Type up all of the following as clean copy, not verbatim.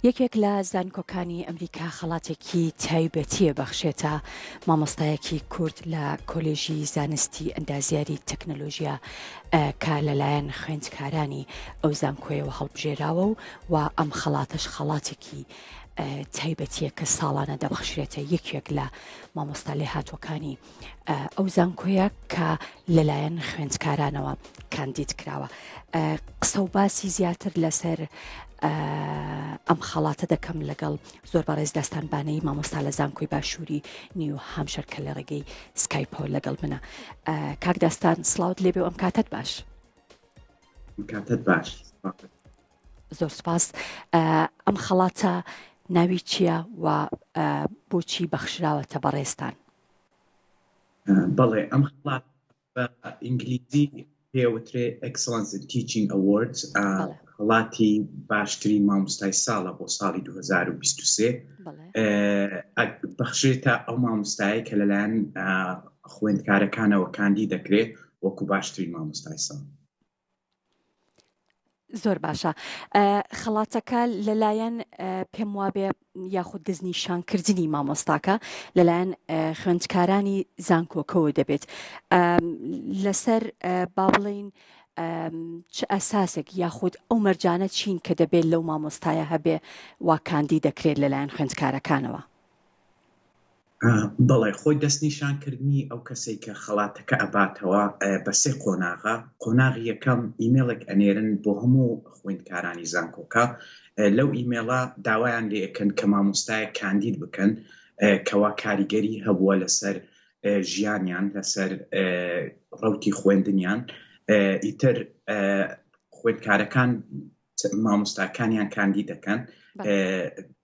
یەکێک لە زانکۆکانی ئەمریکا خەڵاتێکی تایبەتیە بەخشێتە مامۆستایەکی کورد لە کۆلێژی زانستی ئەندازیاری تەکنەلۆژیا کە لەلایەن خوێندکارانی ئەو زانکۆیەوە هەڵبژێراوە و ئەم خەڵاتەش خەڵاتێکی تایبەتیە کە ساڵانە دەبەخشرێتە یەکێک لە مامۆستا لێ هاتووەکانی ئەو زانکۆیە کە لەلایەن خوێندکارانەوە کاندید کراوە. قسە و باسی زیاتر لەسەر ئەم خەڵاتە دەکەم لەگەڵ زۆر بەڕێز داستانبانەی مامۆستا لە زانکۆی باشووری نیو هامشەر کە لە ڕێگەی سکایپەوە لەگەڵ منە. کاک داستان سڵاوت لێبێ و ئەم کاتت باش. کاتت باش. زۆر سپاس. ئەم خەڵاتە ناوی چییە و بۆچی بەخشراوەتە بەڕێستان؟ بەڵێ ئەم خەڵات بە ئینگلیزی پێوترێ Excellence in Teaching Awards، خەڵاتی باشترین مامۆستای ساڵە بۆ ساڵی 2023. بەخشێتە ئەو مامۆستایی کە لەلایەن خوێندکارەکانەوە کاندید دەکرێت وەکو باشترین مامۆستای ساڵ. زۆر باشە. خەڵاتەکە لەلایەن پێم وابێ یاخود دەستنیشانکردنی مامۆستاکە لەلایەن خوێندکارانی زانکۆکەوە دەبێت. لەسەر با بڵێین چ ئەساسێک یاخود ئەو مەرجانە چین کە دەبێت لەو مامۆستایە هەبێ وا کاندید دەکرێت لەلایەن خوێندکارەکانەوە؟ بەڵێ خۆی دەستنیشانکردنی ئەو کەسێک کە خەڵاتەکە ئەباتەوە بە سێ قۆناغە. قۆناغی یەکەم ئیمێلێک ئەنێرن بۆ هەموو خوێندکارانی زانکۆکە. لەو ئیمێڵە داوایان لێ ئەکەن کە مامۆستایە کاندید بکەن کەوا کاریگەری هەبووە لەسەر ژیانیان، لەسەر ڕەوتی خوێندنیان. ئیتر خوێندکارەکان مامۆستاکانیان کاندید دەکەن،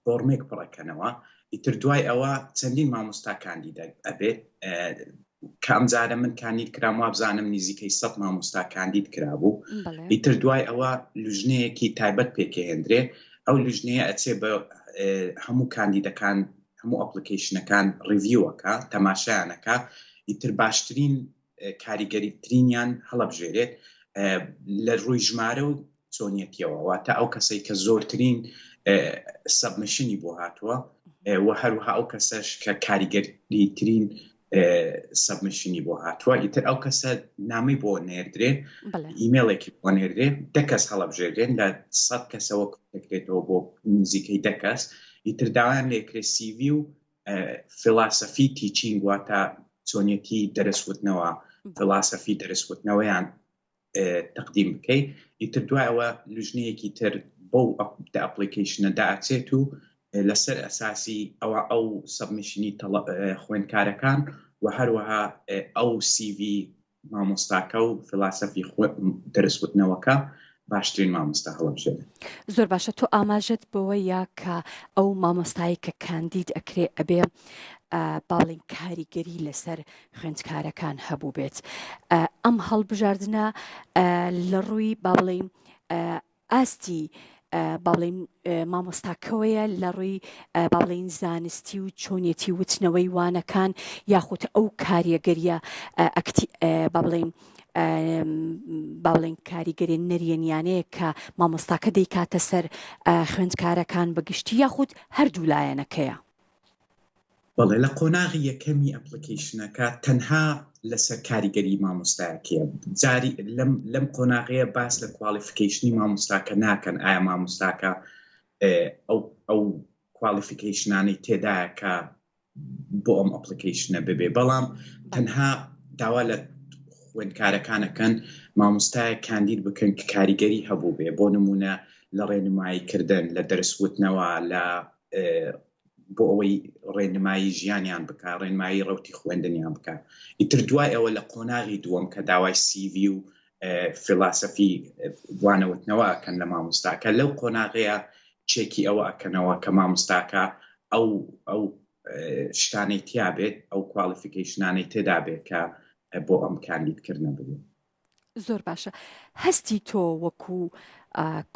فۆرمێک پڕەکەنەوە. ئیتر دوای ئەوە چەندین مامۆستا کاندید ئەبێت کە ئەم جارە من کاندید کرام وابزانم نزیکەی 100 مامۆستا کاندید کرابوو. ئیتر دوای ئەوە لوژنەیەکی تایبەت پێکەهێنرێ. ئەو لوژنەیە ئەچێ بە هەموو کاندیدەکان، هەموو ئەپلیکیشنەکان ڕیڤیوەکە، تەماشایانەکە. ئیتر باشترین کاریگەریترینیان هەڵەبژێرێت لە ڕووی ژمارە و چۆنیەتیەوە، واتە ئەو کەسەی کە زۆرترین سەبمشنی بۆ هاتووە و هەروها ئەو کەسەش کە کاریگەریترین سەبمشنی بۆ هاتووە. ئیتر ئەو کەسە نامەی بۆ نێردرێ، ئیمێڵێکی بۆ نێردرێ، 10 کەس هەڵەبژێرێن لە 100 کەسەوە دەکرێتەوە بۆ نزیکەی 10 کەس. ئیتر داوایان لێکرێ CV و فلاسەفی تیچینگ، واتە چۆنیەتی دەرسوتنەوە، فلاسەفی دەرسوتنەوەیان تەقدیم بکەیت. ئیتر دوایەوە لوژنەیەکی تر بۆ ئەپلیکیشنە داچێت و لەسەر ئەساسی ئەو سەبمیشنی خوێندکارەکان و هەروەها ئەو CV مامۆستاکە و فلاسەفی دەرسوتنەوەکە باشترین مامۆستا هەڵەبژێرێت. زۆر باشە. تۆ ئاماژەت بەوە یا کە ئەو مامۆستایی کە کاندید ئەکرێ ئەبێ باڵین کاریگەری لەسەر خوێندکارەکان هەبوو بێت. ئەم هەڵبژاردنە لە ڕووی باڵین ئاستی باڵین مامۆستاکەوەیە، لە ڕووی باڵین زانستی و چۆنیەتی وتنەوەی وانەکان، یاخود ئەو کاریگەریە باڵین کاریگەری نەریێنیانەیە کە مامۆستاکە دەیکاتە سەر خوێندکارەکان بەگشتی، یاخود هەردوو لایەنەکەیە؟ بەڵێ لە قۆناغی یەکەمی ئەپلیکیشنەکە تەنها لەسەر کاریگەری مامۆستایەکیە. جاری لەم قۆناغەیە باس لە کوالیفیکیشنی مامۆستاکە ناکەن، ئایا مامۆستاکە ئەو کوالیفیکیشنانەی تێدایە کە بۆ ئەم ئەپلیکیشنە ببێ، بەڵام تەنها داوا لە خوێندکارەکانەکەن مامۆستایە کاندید بکەن کە کاریگەری هەبوو بێ، بۆ نمونە لە ڕێنماییکردن، لە دەرسوتنەوە، لە بۆ ئەوەی ڕێنمایی ژیانیان بکە، ڕێنمایی ڕەوتی خوێندنیان بکە. ئیتر دوای ئەوە لە قۆناغی دووەم کە داوای CV و فلاسەفی وانەوتنەوە ئەکەن لە مامۆستاکە، لەو قۆناغەیە چێکی ئەوە ئەکەنەوە کە مامۆستاکە ئەو شتانەی تیا بێت، ئەو کوالیفیکیشنانەی تێدا بێت کە بۆ ئەم کاندیدکردنە ببێت. زۆر باشە. هەستی تۆ وەکو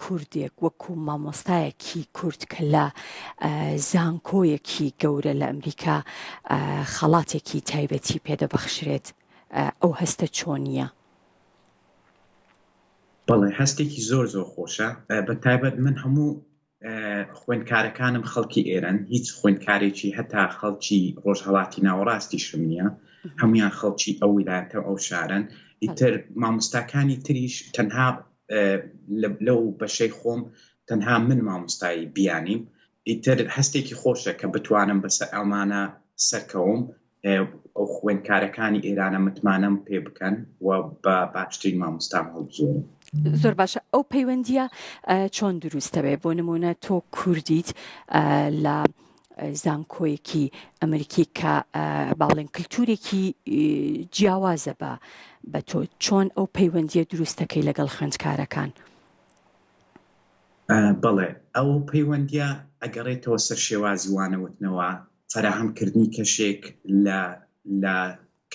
کوردێک، وەکو مامۆستایەکی کورد کە لە زانکۆیەکی گەورە لە ئەمریکا خەڵاتێکی تایبەتی پێدەبەخشرێت، ئەو هەستە چۆنیە؟ بەڵێ هەستێکی زۆر خۆشە. بە تایبەت من هەموو خوێندکارەکانم خەڵکی ئێرەن، هیچ خوێندکارێکی هەتا خەڵکی ڕۆژهەڵاتی ناوەڕاستیشم نییە، هەمویان خەڵکی ئەو ویلایەتە ئەو شارن. ئیتر مامۆستاکانی تریش تەنها لەو بەشەی خۆم تەنها من مامۆستایی بیانیم. ئیتر هەستێکی خۆشە کە بتوانم بەسەر ئەمانە سەرکەوم، ئەو خوێندکارەکانی ئێرانە متمانەم پێ بکەن و بە باشترین مامۆستام هەڵبژێرن. زۆر باشە. ئەو پەیوەندیە چۆن دروستە بێ؟ بۆ نمونە تۆ کوردیت لە زانکۆیەکی ئەمریکی کە باڵێن کللتورێکی جیاوازە بە تۆ، چۆن ئەو پەیوەندیە دروستەکەی لەگەڵ خوێندکارەکان؟ بەڵێ، ئەو پەیوەندیە ئەگەڕێتەوە سەر شێوازی وانەوتنەوە، فەراهەمکردنی کەشێک لە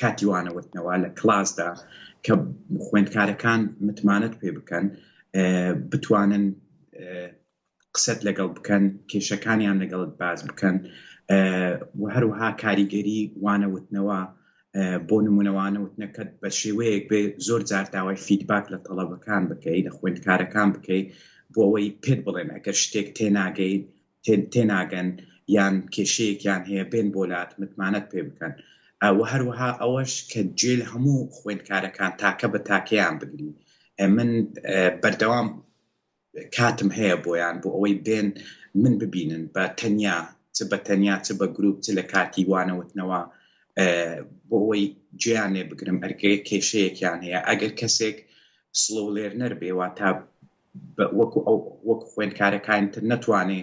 کاتی وانەوتنەوە لە کلاسدا کە خوێندکارەکان متمانەت پێ بکەن، بتوانن قسەت لەگەڵ بکەن، کێشەکانیان لەگەڵت باز بکەن، و هەروەها کاریگەری وانەوتنەوە بۆ نمونەوانەوتنەکەت بە شێوەیەک بێ زۆر جار داوای فیدباک لە تەڵەبەکان بکەیت، لە خوێندکارەکان بکەیت، بۆ ئەوەی پێت بڵێن ئەگەر شتێک تێناگەن یان کێشەیەکیان هەیە بێن بۆلات متمانەت پێ بکەن. و هەروەها ئەوەش کە جێل هەموو خوێندکارەکان تاکە بە تاکەیان بگری. من بەردەوام کاتم هەیە بۆیان بۆ ئەوەی بێن من ببینن بە تەنیا چ بە گروپ چ لە کاتی وانەوتنەوە، بۆ ئەوەی گوێیان لێ بگرم ئەرگەیە کێشەیەکیان هەیە. ئەگەر کەسێک سڵۆ لێرنەر بێوە تا وەکو خوێندکارەکانتر نەتوانێ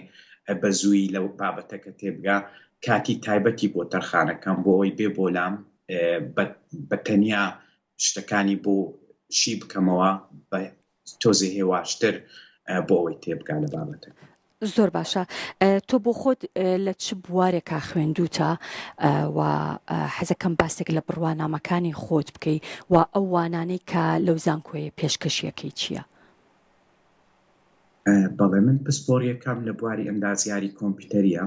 بە زووی لەو بابەتەکە تێبگا، کاتی تایبەتی بۆ تەرخانەکەم بۆ ئەوەی بێ بۆلام بە تەنیا شتەکانی بۆ شی بکەمەوە بە تۆزی هێواشتر بۆ ئەوەی تێبگا لە بابەتەکە. زۆر باشە. تۆ بۆ خۆت لە چ بوارێکا خوێندوتە و حەزەکەم باسێک لە بڕوانامەکانی خۆت بکەی و ئەو وانانەی کە لەو زانکۆیە پێشکەشیەکەی چییە؟ بەڵێ، من پسپۆڕیەکەم لە بواری ئەندازیاری کۆمپیوتەریە.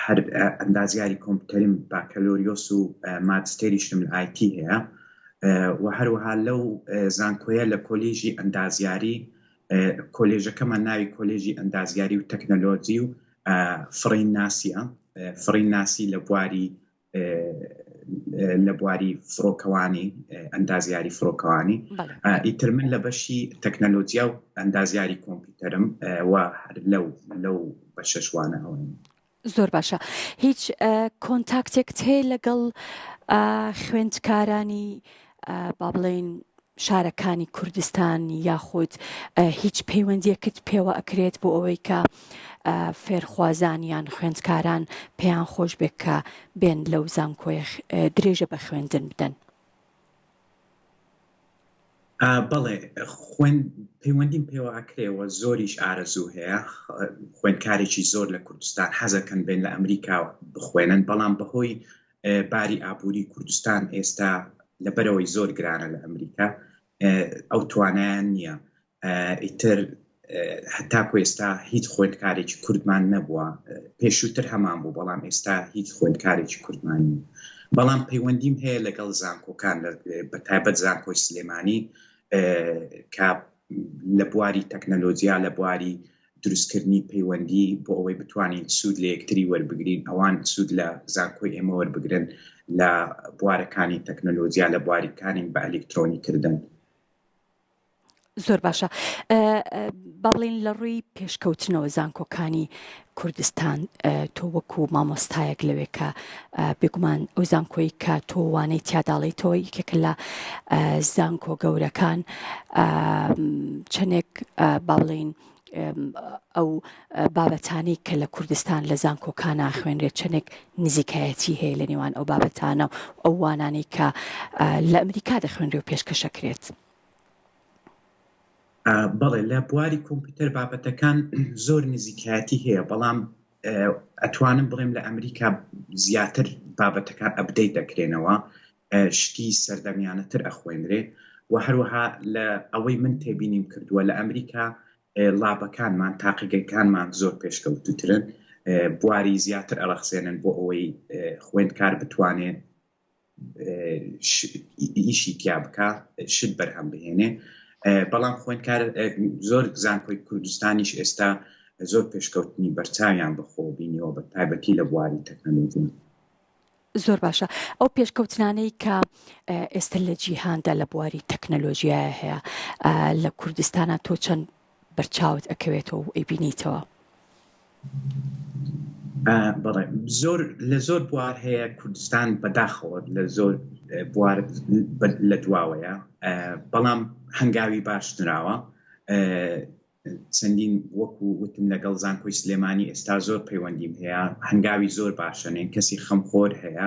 هەر ئەندازیاری کۆمپیوتەریم باکەلۆریۆس و ماجستێریشم لە ئایتی هەیە، و هەروەها لەو زانکۆیە لە کۆلێژی ئەندازیاری، کۆلێژەکەمان ناوی کۆلێژی ئەندازیاری و تەکنەلۆجی و فڕین ناسیە. فڕین ناسی لە بواری فڕۆکەوانی ئەندازیاری فڕۆکەوانی. ئیتر من لە بەشی تەکنەلۆجیا و ئەندازیاری کۆمپیوتەرم و لەو بەشە شوانە ئەوەن. زۆر باشە. هیچ کۆنتاکتێکت هەیە لەگەڵ خوێندکارانی با بڵێن شارەکانی کوردستان، یاخود هیچ پەیوەندیەکت پێوە ئەکرێت بۆ ئەوەی کە فێرخوازانیان خوێندکاران پێیان خۆش بێت کە بێن لەو زانکۆیە درێژە بە خوێندن بدەن؟ بەڵێ، پەیوەندیم پێوە ئەکرێەوە، زۆریش ئارەزوو هەیە. خوێندکارێکی زۆر لە کوردستان حەزەکەن بێن لە ئەمریکا بخوێنن، بەڵام بەهۆی باری ئابووری کوردستان ئێستا لەبەرەوەی زۆر گرانە لە ئەمریکا ئەو توانایان نییە. ئیتر هەتاکو ئێستا هیچ خوێندکارێکی کوردمان نەبووە، پێشووتر هەمان بوو بەڵام ئێستا هیچ خوێندکارێکی کوردمان نیە. بەڵام پەیوەندیم هەیە لەگەڵ زانکۆکان، بە تایبەت زانکۆی سلێمانی کە لە بواری تەکنەلۆجیا، لە بواری دروستکردنی پەیوەندی بۆ ئەوەی بتوانین سوود لە یەکتری وەربگرین، ئەوان سوود لە زانکۆی ئێمە وەربگرن لە بوارەکانی تەکنەلۆجیا، لە بواریکانی بە ئەلکترۆنیکردن. زۆر باشە. با بڵێن لە ڕووی پێشکەوتنەوە زانکۆکانی کوردستان، تۆ وەکو مامۆستایەک لەوێ کە بێگومان ئەو زانکۆی کە تۆ وانەی تیاداڵیتەوە یەکێکە لە زانکۆ گەورەکان، چەندێک با بڵێن ئەو بابەتانی کە لە کوردستان لە زانکۆکانە خوێنرێت چەندێک نزیکایەتی هەیە لە نێوان ئەو بابەتانە و ئەو وانانی کە لە ئەمریکا دەخوێنرێ و پێشکەشەکرێت. بەڵێ، لە بواری کۆمپیوتەر بابەتەکان زۆر نزیکایەتی هەیە، بەڵام ئەتوانم بڵێم لە ئەمریکا زیاتر بابەتەکان ئەپدەیت دەکرێنەوە، شتی سەردەمیانەتر ئەخوێنرێ، و هەروەها لە ئەوەی من تێبینیم کردووە لە ئەمریکا لابەکانمان، تاقیگەکانمان زۆر پێشکەوتوترن، بواری زیاتر ئەڵەخسێنن بۆ ئەوەی خوێندکار بتوانێت ئیشی تیا بکە، شت بەرهەم بهێنێ. بەڵام خوێندکار زۆر زانکۆی کوردستانیش ئێستا زۆر پێشکەوتنی بەرچاویان بەخۆ بینیەوە بە تایبەتی لە بواری تەکنەلۆژی. زۆر باشە. ئەو پێشکەوتنانەی کە ئێستا لە جیهاندا لە بواری تەکنەلۆژیایە هەیە لە کوردستانە تۆ چەند بەرچاوت ئەکەوێتەوە و ئەیبینیتەوە؟ بەڵێ لە زۆر بوار هەیە کوردستان بەداخەوە لە زۆر بوار لە دواوەیە، بەڵام هەنگاوی باش نراوە. چەندین وەکو وتم لەگەڵ زانکۆی سلێمانی ئێستا زۆر پەیوەندیم هەیە، هەنگاوی زۆر باشەنێن، کەسی خەمخۆر هەیە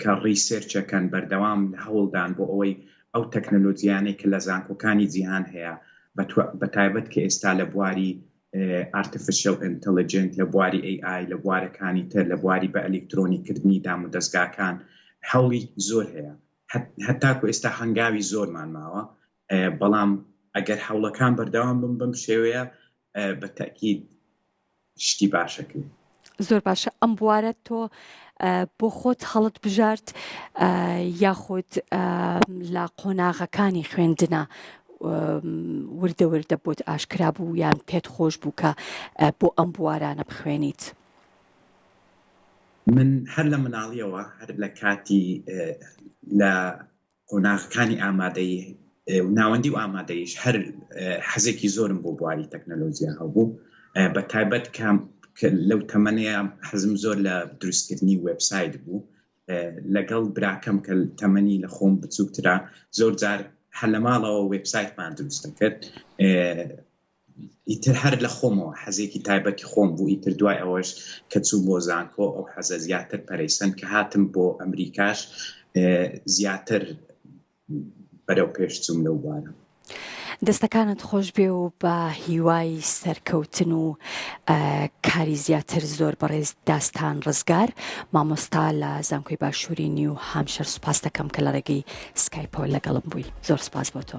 کە ڕیسێرچەکەن بەردەوام لە هەوڵدان بۆ ئەوەی ئەو تەکنەلۆجیانەی کە لە زانکۆکانی جیهان هەیە بە تایبەت کە ئێستا لە بواری artificial intelligence، لە بواری AI، لە بوارەکانی تر، لە بواری بە ئەلکترۆنیکردنی دام و دەستگاکان هەوڵی زۆر هەیە. هەتاکو ئێستا هەنگاوی زۆرمان ماوە، بەڵام ئەگەر هەوڵەکان بەردەوام بن بەم شێوەیە بە تاکید شتی باشەکەی. زۆر باشە. ئەم بوارە تۆ بۆ خۆت هەڵت بژارد یاخود لە قۆناغەکانی خوێندنە وردە وردە بۆت ئاشکرا بوو یان پێت خۆش بوو کە بۆ ئەم بوارانە بخوێنیت؟ من هەر لە مناڵیەوە هەر لە کاتی لە قۆناغەکانی ئامادەی ناوەندی و ئامادەیش هەر حەزێکی زۆرم بۆ بواری تەکنەلۆژیا هەبوو، بە تایبەت لەو تەمەنەیە حەزم زۆر لە دروستکردنی وێبسایت بوو. لەگەڵ براکەم کە تەمەنی لە خۆم بچووکترا زۆر جار هەر لە ماڵەوە وێبسایتمان دروست دەکرد. ئیتر هەر لە خۆمەوە حەزێکی تایبەتی خۆم بوو. ئیتر دوای ئەوەش کە چوو بۆ زانکۆ ئەو حەزە زیاتر پەرەیسەن کە هاتم بۆ ئەمریکاش زیاتر بەرەو پێش چوم لەو بوارە. دەستەکانت خۆش بێ و بە هیوای سەرکەوتن و کاری زیاتر زۆر بەڕێز داستان ڕزگار مامۆستا لە زانکۆی باشووری نیو هامشەر سوپاس دەکەم کە لە ڕێگەی سکایپەوە لەگەڵم بووی. زۆر سپاس بۆ تۆ.